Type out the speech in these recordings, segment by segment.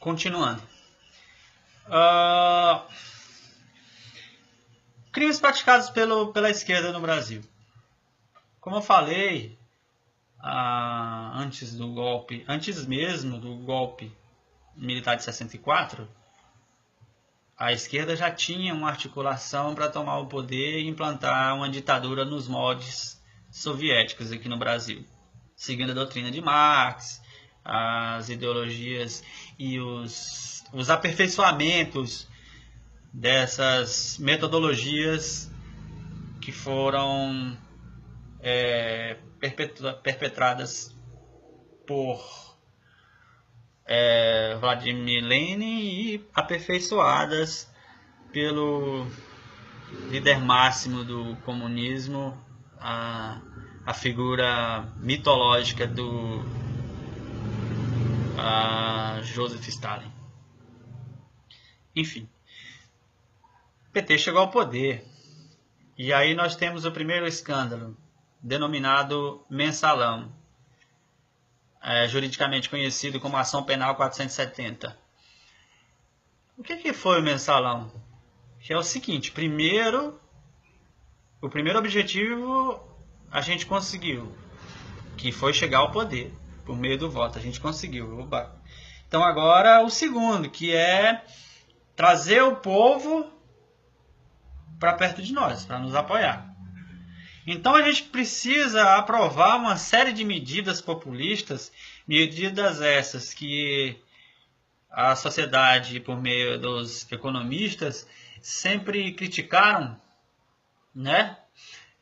Continuando. Crimes praticados pela esquerda no Brasil. Como eu falei, antes mesmo do golpe militar de 64, a esquerda já tinha uma articulação para tomar o poder e implantar uma ditadura nos moldes soviéticos aqui no Brasil, seguindo a doutrina de Marx, as ideologias e os aperfeiçoamentos dessas metodologias que foram perpetradas por Vladimir Lenin e aperfeiçoadas pelo líder máximo do comunismo, a figura mitológica do Joseph Stalin. Enfim, o PT chegou ao poder e aí nós temos o primeiro escândalo, denominado Mensalão, juridicamente conhecido como Ação Penal 470. O que foi o Mensalão? Que é o seguinte: o primeiro objetivo a gente conseguiu, que foi chegar ao poder por meio do voto. A gente conseguiu. Oba. Então agora o segundo, que é trazer o povo para perto de nós, para nos apoiar. Então a gente precisa aprovar uma série de medidas populistas, medidas essas que a sociedade, por meio dos economistas, sempre criticaram, né?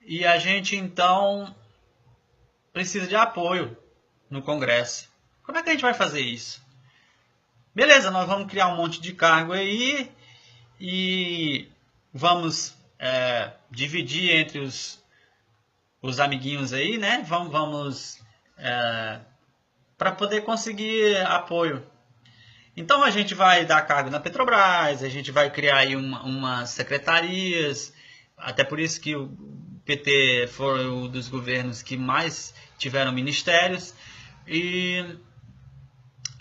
E a gente então precisa de apoio no Congresso. Como é que a gente vai fazer isso? Beleza, nós vamos criar um monte de cargo aí e vamos dividir entre os amiguinhos aí, né? Vamos para poder conseguir apoio. Então a gente vai dar cargo na Petrobras, a gente vai criar aí umas secretarias, até por isso que o PT foi um dos governos que mais tiveram ministérios, e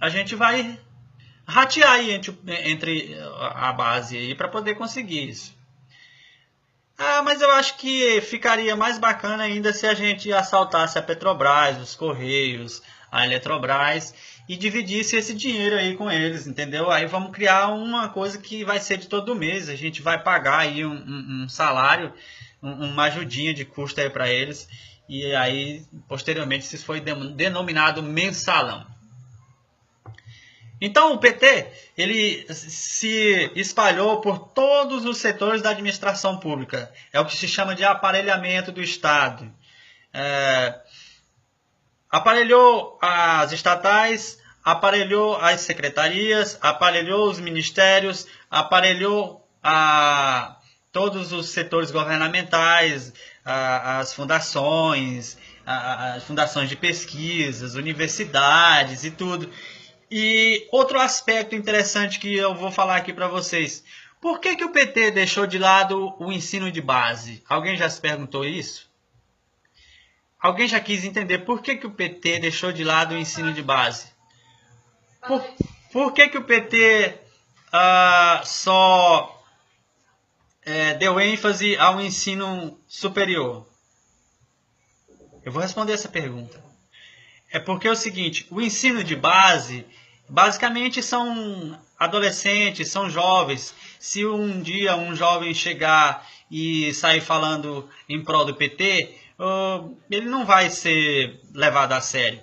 a gente vai ratear aí entre a base aí para poder conseguir isso. Mas eu acho que ficaria mais bacana ainda se a gente assaltasse a Petrobras, os Correios, a Eletrobras e dividisse esse dinheiro aí com eles, entendeu? Aí vamos criar uma coisa que vai ser de todo mês. A gente vai pagar aí um salário, uma ajudinha de custo aí para eles. E aí, posteriormente, isso foi denominado mensalão. Então o PT ele se espalhou por todos os setores da administração pública. É o que se chama de aparelhamento do Estado. Aparelhou as estatais, aparelhou as secretarias, aparelhou os ministérios, aparelhou todos os setores governamentais, as fundações, as fundações de pesquisas, universidades e tudo. E outro aspecto interessante que eu vou falar aqui para vocês. Por que o PT deixou de lado o ensino de base? Alguém já se perguntou isso? Alguém já quis entender por que o PT deixou de lado o ensino de base? Por que o PT só deu ênfase ao ensino superior? Eu vou responder essa pergunta. É porque é o seguinte: o ensino de base, basicamente são adolescentes, são jovens. Se um dia um jovem chegar e sair falando em prol do PT, ele não vai ser levado a sério.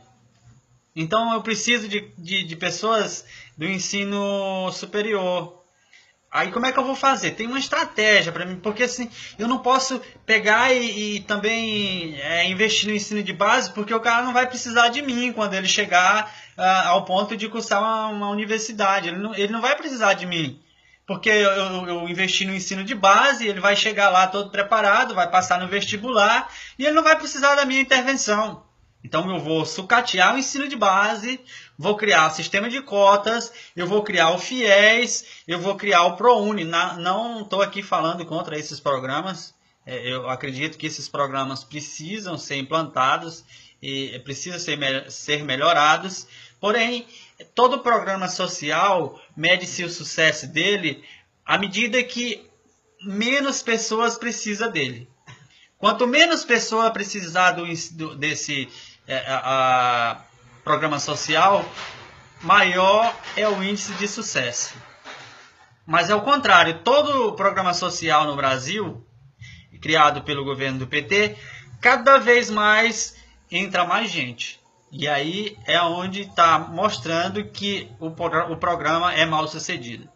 Então eu preciso de pessoas do ensino superior. Aí como é que eu vou fazer? Tem uma estratégia para mim, porque assim, eu não posso pegar e também investir no ensino de base, porque o cara não vai precisar de mim quando ele chegar ao ponto de cursar uma universidade. Ele não vai precisar de mim, porque eu investi no ensino de base, ele vai chegar lá todo preparado, vai passar no vestibular e ele não vai precisar da minha intervenção. Então eu vou sucatear o ensino de base, vou criar o sistema de cotas, eu vou criar o FIES, eu vou criar o ProUni. Não estou aqui falando contra esses programas. Eu acredito que esses programas precisam ser implantados. e precisam ser melhorados. Porém, todo programa social mede-se o sucesso dele à medida que menos pessoas precisam dele. Quanto menos pessoa precisar desse programa social, maior é o índice de sucesso. Mas é o contrário, todo programa social no Brasil, criado pelo governo do PT, cada vez mais entra mais gente. E aí é onde está mostrando que o programa é mal sucedido.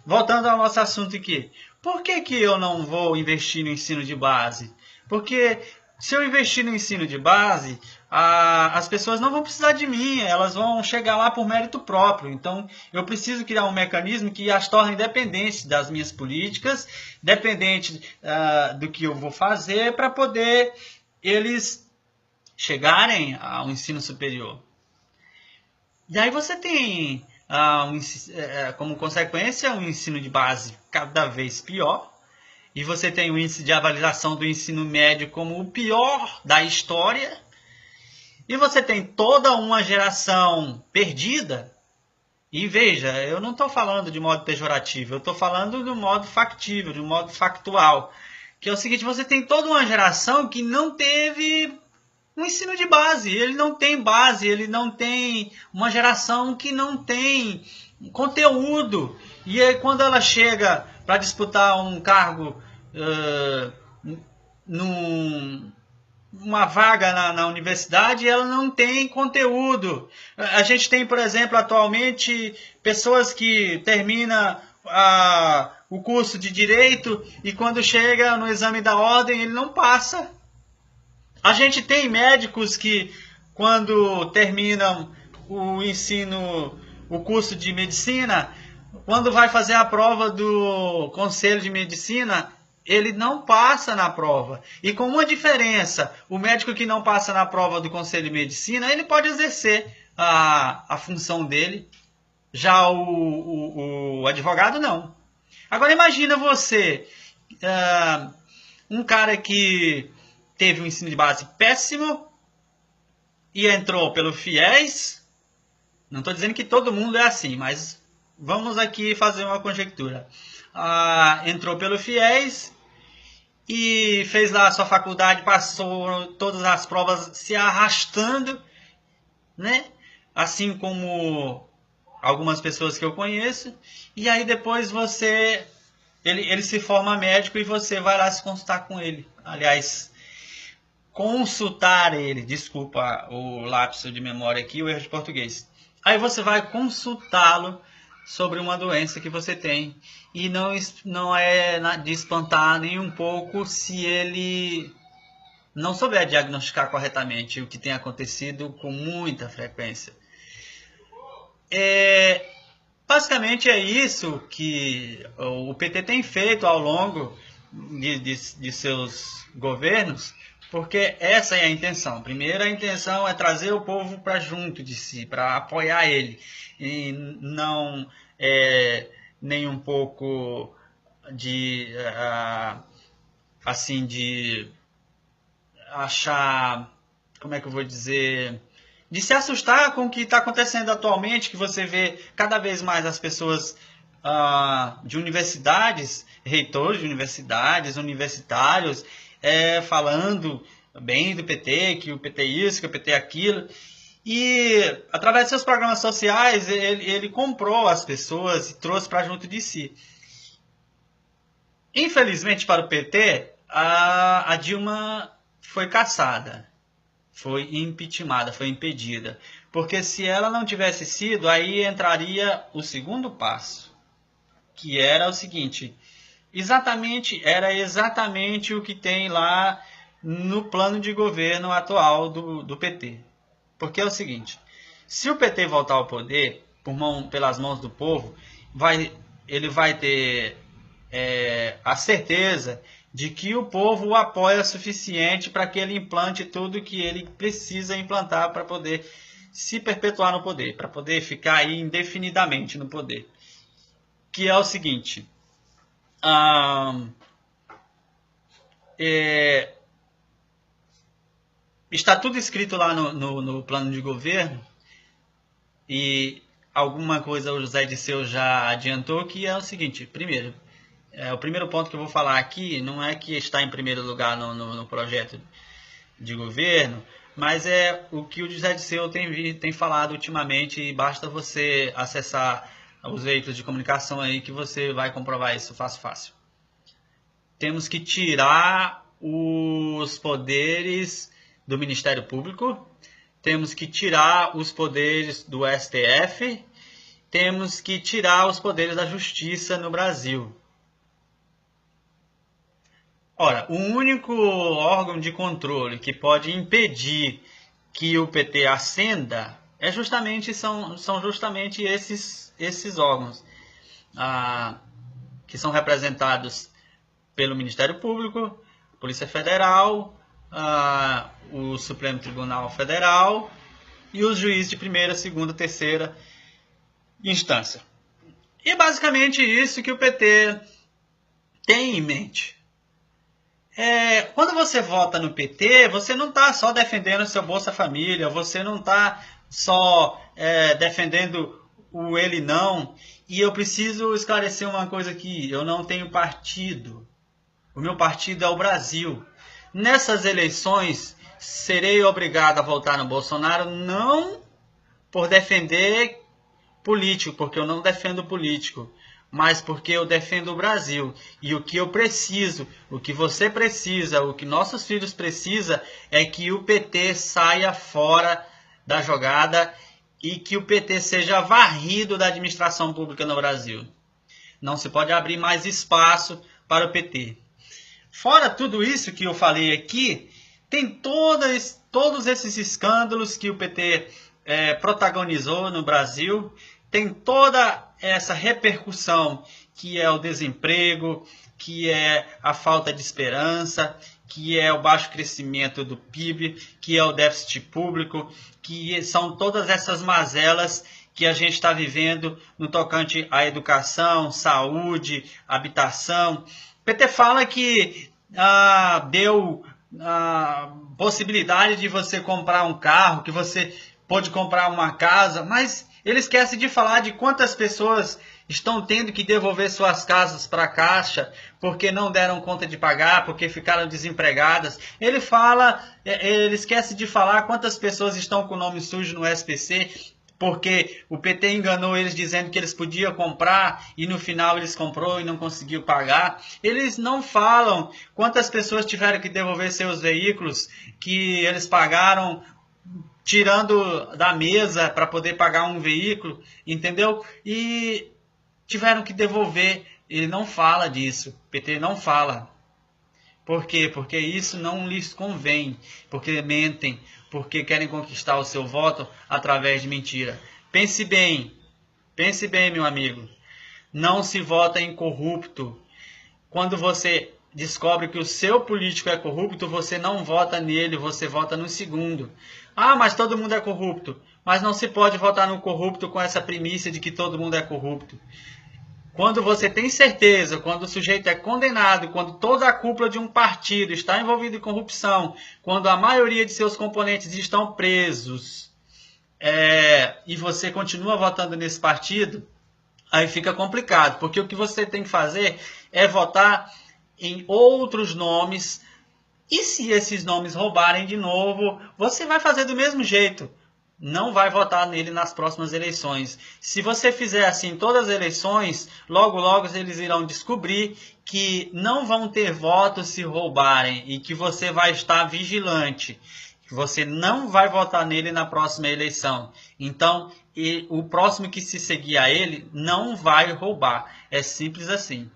Voltando ao nosso assunto aqui, por que eu não vou investir no ensino de base? Porque se eu investir no ensino de base, as pessoas não vão precisar de mim, elas vão chegar lá por mérito próprio. Então, eu preciso criar um mecanismo que as torne dependentes das minhas políticas, dependente do que eu vou fazer, para poder eles chegarem ao ensino superior. E aí você tem, como consequência, um ensino de base cada vez pior. E você tem o índice de avaliação do ensino médio como o pior da história. E você tem toda uma geração perdida. E veja, eu não estou falando de modo pejorativo, eu estou falando de modo factível, de modo factual. Que é o seguinte, você tem toda uma geração que não teve um ensino de base. Ele não tem base, ele não tem uma geração que não tem conteúdo. E aí, quando ela chega para disputar um cargo, uma vaga na universidade, ela não tem conteúdo. A gente tem, por exemplo, atualmente, pessoas que terminam o curso de Direito e quando chega no exame da ordem, ele não passa. A gente tem médicos que, quando terminam o curso de Medicina, quando vai fazer a prova do Conselho de Medicina, ele não passa na prova. E com uma diferença, o médico que não passa na prova do Conselho de Medicina, ele pode exercer a função dele, já o advogado não. Agora imagina você, um cara que teve um ensino de base péssimo e entrou pelo FIES. Não estou dizendo que todo mundo é assim, mas vamos aqui fazer uma conjectura. Entrou pelo FIES e fez lá a sua faculdade, passou todas as provas se arrastando, né? Assim como algumas pessoas que eu conheço. E aí depois ele se forma médico e você vai lá se consultar com ele. Aliás, consultar ele, desculpa o lapso de memória aqui, o erro de português. Aí você vai consultá-lo sobre uma doença que você tem. E não é de espantar nem um pouco se ele não souber diagnosticar corretamente, o que tem acontecido com muita frequência. Basicamente é isso que o PT tem feito ao longo de seus governos, porque essa é a intenção. Primeiro, a intenção é trazer o povo para junto de si, para apoiar ele, e não nem um pouco de achar, como é que eu vou dizer, de se assustar com o que está acontecendo atualmente, que você vê cada vez mais as pessoas de universidades, reitores de universidades, universitários, falando bem do PT, que o PT isso, que o PT aquilo. E através de seus programas sociais, ele comprou as pessoas e trouxe para junto de si. Infelizmente para o PT, a Dilma foi cassada, foi impeachmentada, foi impedida. Porque se ela não tivesse sido, aí entraria o segundo passo, que era o seguinte: era exatamente o que tem lá no plano de governo atual do PT. Porque é o seguinte, se o PT voltar ao poder pelas mãos do povo, ele vai ter a certeza de que o povo o apoia o suficiente para que ele implante tudo que ele precisa implantar para poder se perpetuar no poder, para poder ficar aí indefinidamente no poder. Que é o seguinte: Está tudo escrito lá no plano de governo, e alguma coisa o José Dirceu já adiantou, que é o seguinte: primeiro, o primeiro ponto que eu vou falar aqui não é que está em primeiro lugar no projeto de governo, mas é o que o José Dirceu tem falado ultimamente, e basta você acessar os veículos de comunicação aí que você vai comprovar isso fácil. Temos que tirar os poderes do Ministério Público, temos que tirar os poderes do STF, temos que tirar os poderes da Justiça no Brasil. Ora, o único órgão de controle que pode impedir que o PT ascenda são justamente esses órgãos, que são representados pelo Ministério Público, Polícia Federal, o Supremo Tribunal Federal e os juízes de primeira, segunda, terceira instância. E é basicamente isso que o PT tem em mente. Quando você vota no PT, você não está só defendendo o seu Bolsa Família, você não está só defendendo o ele não. E eu preciso esclarecer uma coisa aqui: eu não tenho partido. O meu partido é o Brasil. Nessas eleições, serei obrigado a votar no Bolsonaro, não por defender político, porque eu não defendo político, mas porque eu defendo o Brasil. E o que eu preciso, o que você precisa, o que nossos filhos precisam é que o PT saia fora da jogada e que o PT seja varrido da administração pública no Brasil. Não se pode abrir mais espaço para o PT. Fora tudo isso que eu falei aqui, tem todos esses escândalos que o PT protagonizou no Brasil, tem toda essa repercussão que é o desemprego, que é a falta de esperança, que é o baixo crescimento do PIB, que é o déficit público, que são todas essas mazelas que a gente está vivendo no tocante à educação, saúde, habitação. O PT fala que deu a possibilidade de você comprar um carro, que você pode comprar uma casa, mas ele esquece de falar de quantas pessoas estão tendo que devolver suas casas para a Caixa porque não deram conta de pagar, porque ficaram desempregadas. Ele esquece de falar quantas pessoas estão com o nome sujo no SPC porque o PT enganou eles dizendo que eles podiam comprar e no final eles comprou e não conseguiu pagar. Eles não falam quantas pessoas tiveram que devolver seus veículos que eles pagaram tirando da mesa para poder pagar um veículo, entendeu? E tiveram que devolver. Ele não fala disso, o PT não fala. Por quê? Porque isso não lhes convém, porque mentem, porque querem conquistar o seu voto através de mentira. Pense bem, meu amigo. Não se vota em corrupto. Quando você descobre que o seu político é corrupto, você não vota nele, você vota no segundo. Mas todo mundo é corrupto. Mas não se pode votar no corrupto com essa premissa de que todo mundo é corrupto. Quando você tem certeza, quando o sujeito é condenado, quando toda a cúpula de um partido está envolvida em corrupção, quando a maioria de seus componentes estão presos, e você continua votando nesse partido, aí fica complicado, porque o que você tem que fazer é votar em outros nomes, e se esses nomes roubarem de novo, você vai fazer do mesmo jeito. Não vai votar nele nas próximas eleições. Se você fizer assim em todas as eleições, logo eles irão descobrir que não vão ter votos se roubarem e que você vai estar vigilante. Você não vai votar nele na próxima eleição. Então, o próximo que se seguir a ele não vai roubar. É simples assim.